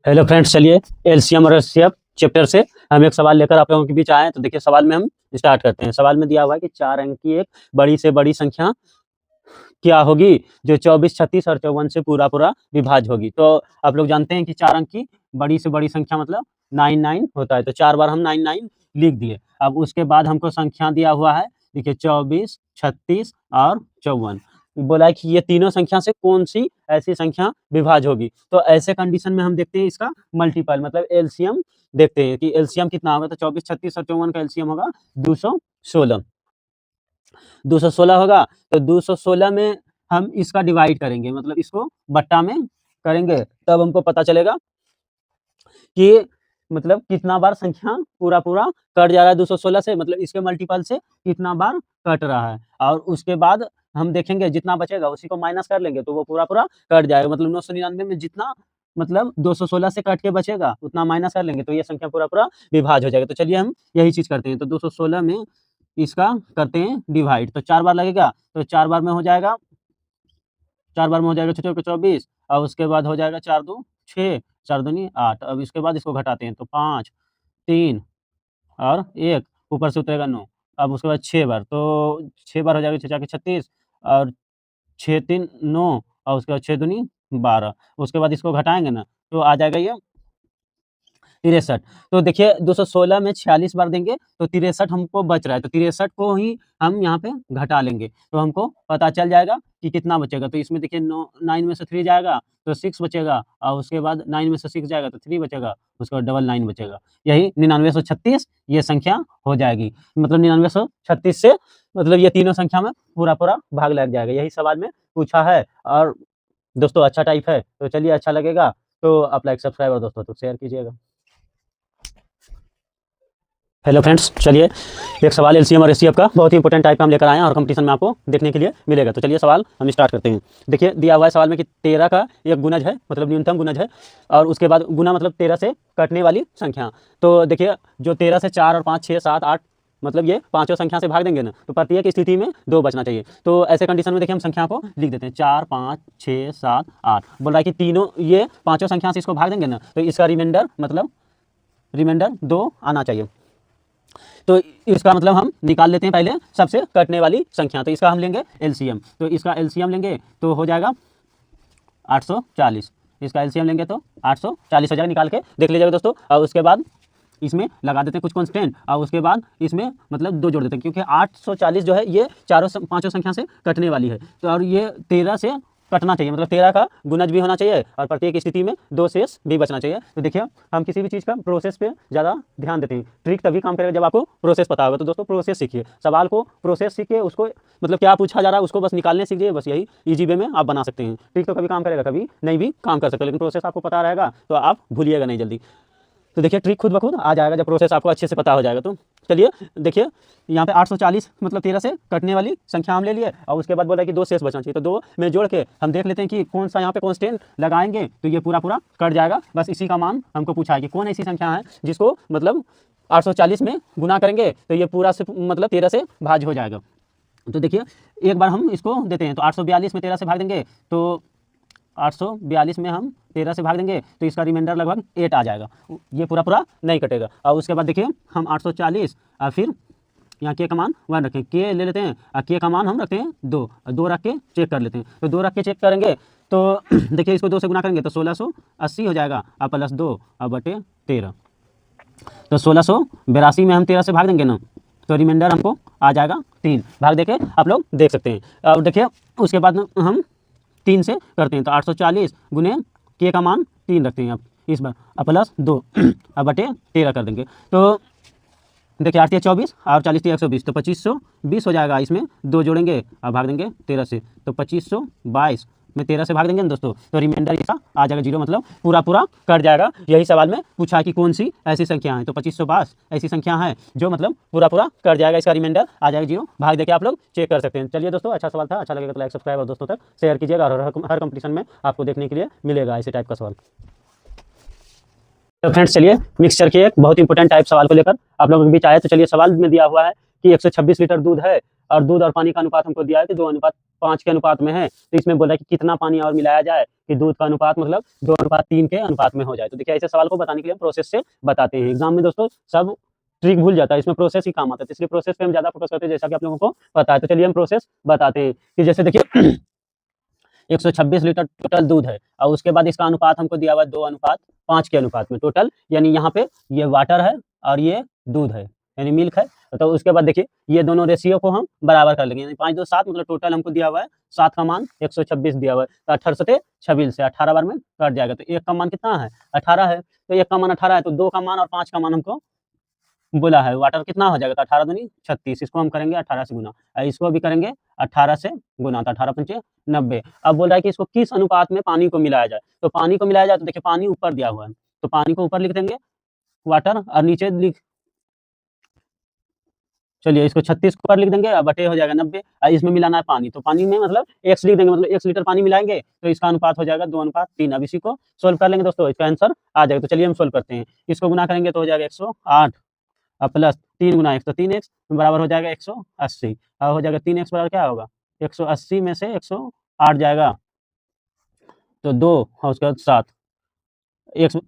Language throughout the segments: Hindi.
हेलो फ्रेंड्स, चलिए एलसीएम और एचसीएफ चैप्टर से हम एक सवाल लेकर आप लोगों के बीच आए हैं। तो देखिए सवाल में हम स्टार्ट करते हैं। सवाल में दिया हुआ है कि 4 अंक की एक बड़ी से बड़ी संख्या क्या होगी जो 24, 36 और 54 से पूरा पूरा विभाज्य होगी। तो आप लोग जानते हैं कि 4 अंक की बड़ी से बड़ी संख्या मतलब 99 होता है। तो 4 बार हम 99 लिख दिए। अब उसके बाद हमको संख्या दिया हुआ है, देखिए 24, 36 और 54। बोला है कि ये तीनों संख्या से कौन सी ऐसी संख्या विभाज्य होगी। तो ऐसे कंडीशन में हम देखते हैं इसका मल्टीपल मतलब एलसीएम देखते हैं कि एलसीएम कितना होगा। तो 24, 36 और 54 का एलसीएम होगा 216। 216 होगा। तो 216 में हम इसका डिवाइड करेंगे, मतलब इसको बट्टा में करेंगे, तब हमको पता चलेगा कि मतलब कितना बार संख्या पूरा पूरा कट जा रहा है 216 से, मतलब इसके मल्टीपल से कितना बार कट रहा है। और उसके बाद हम देखेंगे जितना बचेगा उसी को माइनस कर लेंगे तो वो पूरा पूरा कट जाएगा। मतलब 999 में जितना मतलब 216 से कट के बचेगा उतना माइनस कर लेंगे तो ये संख्या पूरा पूरा विभाज्य हो जाएगा। तो चलिए हम यही चीज करते हैं। तो 216 में इसका करते हैं डिवाइड। तो 4 बार लगेगा, तो 4 बार में हो जाएगा, 4 बार में हो जाएगा 24 और उसके बाद हो जाएगा 4 2 6, 4 दूनी 8। अब इसके बाद इसको घटाते हैं तो 5 3 और 1 ऊपर से उतरेगा 9। अब उसके बाद 6 बार, तो 6 बार हो जाएगा 6 4 36 और 6 3 9 और उसके बाद 6 दूनी 12। उसके बाद इसको घटाएँगे ना तो आ जाएगा ये 63। तो देखिए 216 में 46 बार देंगे तो 63 हमको बच रहा है। तो 63 को ही हम यहाँ पे घटा लेंगे तो हमको पता चल जाएगा कि कितना बचेगा। तो इसमें देखिए 9 में से 3 जाएगा तो 6 बचेगा और उसके बाद 9 में से 6 जाएगा तो 3 बचेगा, उसके बाद डबल 9 बचेगा। यही 9936 ये संख्या हो जाएगी। मतलब 9936 से मतलब ये तीनों संख्या में पूरा-पूरा भाग लग जाएगा। यही सवाल में पूछा है और दोस्तों अच्छा टाइप है। तो चलिए अच्छा लगेगा तो आप लाइक, सब्सक्राइब और दोस्तों तो शेयर कीजिएगा। हेलो फ्रेंड्स, चलिए एक सवाल एलसीएम और एचसीएफ का बहुत ही इंपॉर्टेंट टाइप का हम लेकर आए हैं और कंपटीशन में आपको देखने के लिए मिलेगा। तो चलिए सवाल हम स्टार्ट करते हैं। देखिए दिया हुआ है सवाल में कि 13 का एक गुणज है, मतलब न्यूनतम गुणज है, और उसके बाद गुना मतलब 13 से कटने वाली संख्या। तो देखिए जो 13 से 4 और 5 6 7 8 मतलब ये पांचों संख्या से भाग देंगे ना तो प्रत्येक स्थिति में 2 बचना चाहिए। तो ऐसे कंडीशन में देखिए हम संख्या को लिख देते हैं 4 5 6 7 8। बोल रहा है कि तीनों ये पांचों संख्या से इसको भाग देंगे ना तो इसका रिमाइंडर मतलब रिमाइंडर 2 आना चाहिए। तो इसका मतलब हम निकाल लेते हैं पहले सबसे कटने वाली संख्या। तो इसका हम लेंगे एलसीएम। तो इसका एलसीएम लेंगे तो हो जाएगा 840। इसका एलसीएम लेंगे तो 840 हो जाएगा। निकाल के देख लीजिएगा दोस्तों। और उसके बाद इसमें लगा देते हैं कुछ कांस्टेंट और उसके बाद इसमें मतलब 2 जोड़ देते हैं क्योंकि 840 जो है ये चारों पांचों संख्या से कटने वाली है। तो और ये 13 से कटना चाहिए, मतलब 13 का गुणज भी होना चाहिए और प्रत्येक स्थिति में 2 शेष भी बचना चाहिए। तो देखिए हम किसी भी चीज़ का प्रोसेस पे ज़्यादा ध्यान देते हैं। ट्रिक तभी काम करेगा जब आपको प्रोसेस पता होगा। तो दोस्तों प्रोसेस सीखिए, सवाल को प्रोसेस सीखिए, उसको मतलब क्या पूछा जा रहा है उसको बस निकालने सीखिए। बस यही ईजी वे में आप बना सकते हैं। ट्रिक तो कभी काम करेगा, कभी नहीं भी काम कर सकते, लेकिन प्रोसेस आपको पता रहेगा तो आप भूलिएगा नहीं जल्दी। तो देखिए ट्रिक खुद ब खुद आ जाएगा जब प्रोसेस आपको अच्छे से पता हो जाएगा। तो चलिए देखिए यहाँ पे 840 मतलब 13 से कटने वाली संख्या हम ले लिए और उसके बाद बोला कि 2 शेष बचना चाहिए। तो 2 में जोड़ के हम देख लेते हैं कि कौन सा यहाँ पे कांस्टेंट लगाएंगे तो ये पूरा पूरा कट जाएगा। बस इसी का मान हमको पूछा है कि कौन ऐसी संख्या है जिसको मतलब 840 में गुना करेंगे तो ये पूरा से मतलब 13 से भाज्य हो जाएगा। तो देखिए एक बार हम इसको देते हैं तो 842 में 13 से भाग देंगे तो 842 में हम 13 से भाग देंगे तो इसका रिमाइंडर लगभग 8 आ जाएगा। ये पूरा पूरा नहीं कटेगा। और उसके बाद देखिए हम 840 और फिर यहाँ के का मान 1 रखें, के ले लेते हैं और के का मान हम रखते हैं 2 रख के चेक कर लेते हैं। तो 2 रख के चेक करेंगे तो देखिए इसको 2 से गुना करेंगे तो 1680 हो जाएगा और प्लस 2 और बटे 13। तो 1682 में हम 13 से भाग देंगे ना तो रिमाइंडर हमको आ जाएगा 3। भाग देके आप लोग देख सकते हैं। अब देखिए उसके बाद हम 3 से करते हैं तो 840 गुने के का मान 3 रखते हैं अब इस बार और प्लस 2 अब बटे 13 कर देंगे। तो देखिए 8 24 और 40 120 तो 2520 हो जाएगा। इसमें 2 जोड़ेंगे और भाग देंगे 13 से तो 2522 में 13 से भाग देंगे ना दोस्तों तो रिमाइंडर इसका आ जाएगा 0, मतलब पूरा पूरा कट जाएगा। यही सवाल में पूछा है कि कौन सी ऐसी संख्या है। तो 2522 ऐसी संख्या है जो मतलब पूरा पूरा कट जाएगा, इसका रिमाइंडर आ जाएगा 0। भाग देके आप लोग चेक कर सकते हैं। चलिए दोस्तों अच्छा सवाल था, अच्छा लगेगा तो लाइक, सब्सक्राइब और दोस्तों तक शेयर कीजिएगा और हर कंपटीशन में आपको देखने के लिए मिलेगा ऐसे टाइप का सवाल। तो फ्रेंड्स चलिए मिक्सचर के एक बहुत इंपॉर्टेंट टाइप सवाल को लेकर आप लोगों के बीच आए। तो चलिए सवाल में दिया हुआ है कि 126 लीटर दूध है और दूध और पानी का अनुपात हमको दिया है कि 2:5 के अनुपात में है। तो इसमें बोला है कि कितना पानी और मिलाया जाए कि दूध का अनुपात मतलब 2:3 के अनुपात में हो जाए। तो देखिए ऐसे सवाल को बताने के लिए हम प्रोसेस से बताते हैं। एग्जाम में दोस्तों सब ट्रिक भूल जाता है, इसमें प्रोसेस ही काम आता है, तो इसलिए प्रोसेस पे हम ज़्यादा फोकस करते हैं, जैसा कि आप लोगों को पता है। तो चलिए हम प्रोसेस बताते हैं कि जैसे देखिए 126 लीटर टोटल दूध है और उसके बाद इसका अनुपात हमको दिया हुआ है 2:5 के अनुपात में टोटल, यानी यहाँ पे ये वाटर है और ये दूध है यानी मिल्क है। तो उसके बाद देखिए ये दोनों रेशियो को हम बराबर कर लेंगे, यानी 5 2 7 मतलब टोटल हमको दिया हुआ है 7 का मान 126 दिया हुआ है, तो 18 से 26 से 18 बार में कट जाएगा, तो 1 का मान कितना है 18 है, तो 1 का मान 18 है, तो 2 का मान और 5 का मान हमको बोला है। वाटर कितना हो जाएगा, तो 18 दूनी 36, इसको हम करेंगे 18 से गुना, इसको भी करेंगे 18 से गुना, तो 18 पंचे 90। अब बोल रहा है कि इसको किस अनुपात में पानी को मिलाया जाए, तो पानी को मिलाया जाए तो देखिए पानी ऊपर दिया हुआ है, तो पानी को ऊपर लिख देंगे वाटर और नीचे लिख, चलिए इसको 36 को ऊपर लिख देंगे और बटे हो जाएगा 90, इसमें मिलाना है पानी, तो पानी में मतलब x लिख देंगे, मतलब 1 लीटर पानी मिलाएंगे तो इसका अनुपात हो जाएगा 2:3। अब इसी को सोल्व कर लेंगे दोस्तों, इसका आंसर आ जाएगा। तो चलिए हम सोल्व करते हैं, इसको गुना करेंगे तो हो जाएगा 108 और प्लस 3 गुना 1 तो 3x बराबर हो जाएगा 180, और हो जाएगा 3x बराबर क्या होगा 180 में से 108 जाएगा तो 2 और उसके बाद 7,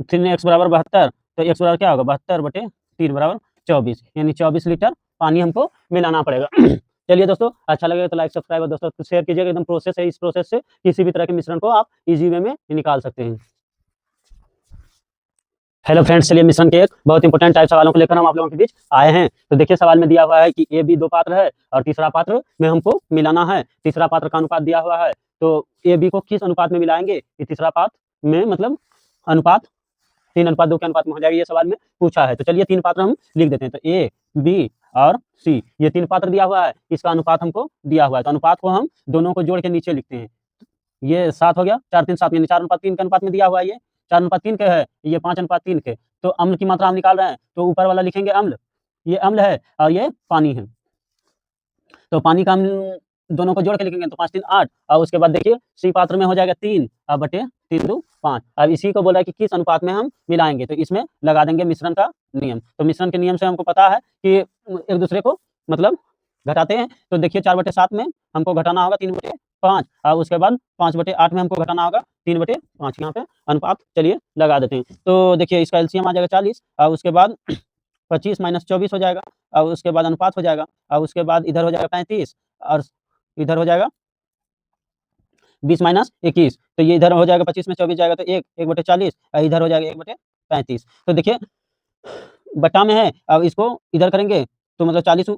3x बराबर 72, तो x बराबर क्या होगा 72/3 बराबर 24, यानी 24 लीटर पानी हमको मिलाना पड़ेगा। चलिए दोस्तों अच्छा लगेगा तो लाइक सब्सक्राइब और दोस्तों शेयर कीजिएगा, एकदम प्रोसेस है, इस प्रोसेस से किसी भी तरह के मिश्रण को आप इजी वे में निकाल सकते हैं। हेलो फ्रेंड्स, चलिए मिश्रण के एक बहुत इंपॉर्टेंट टाइप सवालों को लेकर हम आप लोगों के बीच आए हैं। तो देखिए सवाल में दिया हुआ है कि ए बी 2 पात्र है और तीसरा पात्र में हमको मिलाना है, तीसरा पात्र का अनुपात दिया हुआ है, तो ए बी को किस अनुपात में मिलाएंगे कि तीसरा पात्र में मतलब अनुपात 3:2 के अनुपात में हो जाएगा, ये सवाल में पूछा है। तो चलिए 3 पात्र हम लिख देते हैं, तो ए बी और सी ये 3 पात्र दिया हुआ है, इसका अनुपात हमको दिया हुआ है, तो अनुपात को हम दोनों को जोड़ के नीचे लिखते हैं। ये 7 हो गया, 4 3 7 यानी 4:3 के अनुपात में दिया हुआ है, ये 4:3 के है, ये 5:3 के, तो अम्ल की मात्रा हम निकाल रहे हैं, तो ऊपर वाला लिखेंगे अम्ल, ये अम्ल है और ये पानी है, तो पानी का हम दोनों को जोड़ के लिखेंगे तो 5 3 8, और उसके बाद देखिए सी पात्र में हो जाएगा 3 बटे 3 2 5। अब इसी को बोला है कि किस अनुपात में हम मिलाएंगे, तो इसमें लगा देंगे मिश्रण का नियम। तो मिश्रण के नियम से हमको पता है कि एक दूसरे को मतलब घटाते हैं, तो देखिए 4/7 में हमको घटाना होगा 3/5, और उसके बाद 5/8 में हमको घटाना होगा 3/5, यहाँ पे अनुपात चलिए लगा देते हैं। तो देखिए इसका एलसीएम आ जाएगा 40, और उसके बाद 25 - 24 हो जाएगा, और उसके बाद अनुपात हो जाएगा, और उसके बाद इधर हो जाएगा 35 और इधर हो जाएगा 20 - 21, तो ये इधर हो जाएगा 25 में 24 जाएगा तो 1/40, और इधर हो जाएगा 1/35। तो देखिए बटा में है, अब इसको इधर करेंगे तो मतलब 40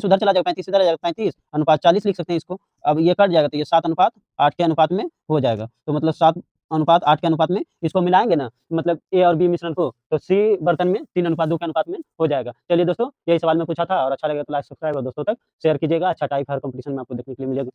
उधर चला जाएगा, 35 इधर आ जाएगा, 35 अनुपात 40 लिख सकते हैं इसको। अब ये कट जाएगा तो ये 7:8 के अनुपात में हो जाएगा, तो मतलब 7:8 के अनुपात में इसको मिलाएंगे ना, मतलब ए और बी मिश्रण को, तो सी बर्तन में 3:2 के अनुपात में हो जाएगा। चलिए दोस्तों यही सवाल में पूछा था, और अच्छा लगे तो लाइक सब्सक्राइब और दोस्तों तक शेयर कीजिएगा। अच्छा टाइप हर कंपटीशन में आपको देखने के लिए मिलेगा।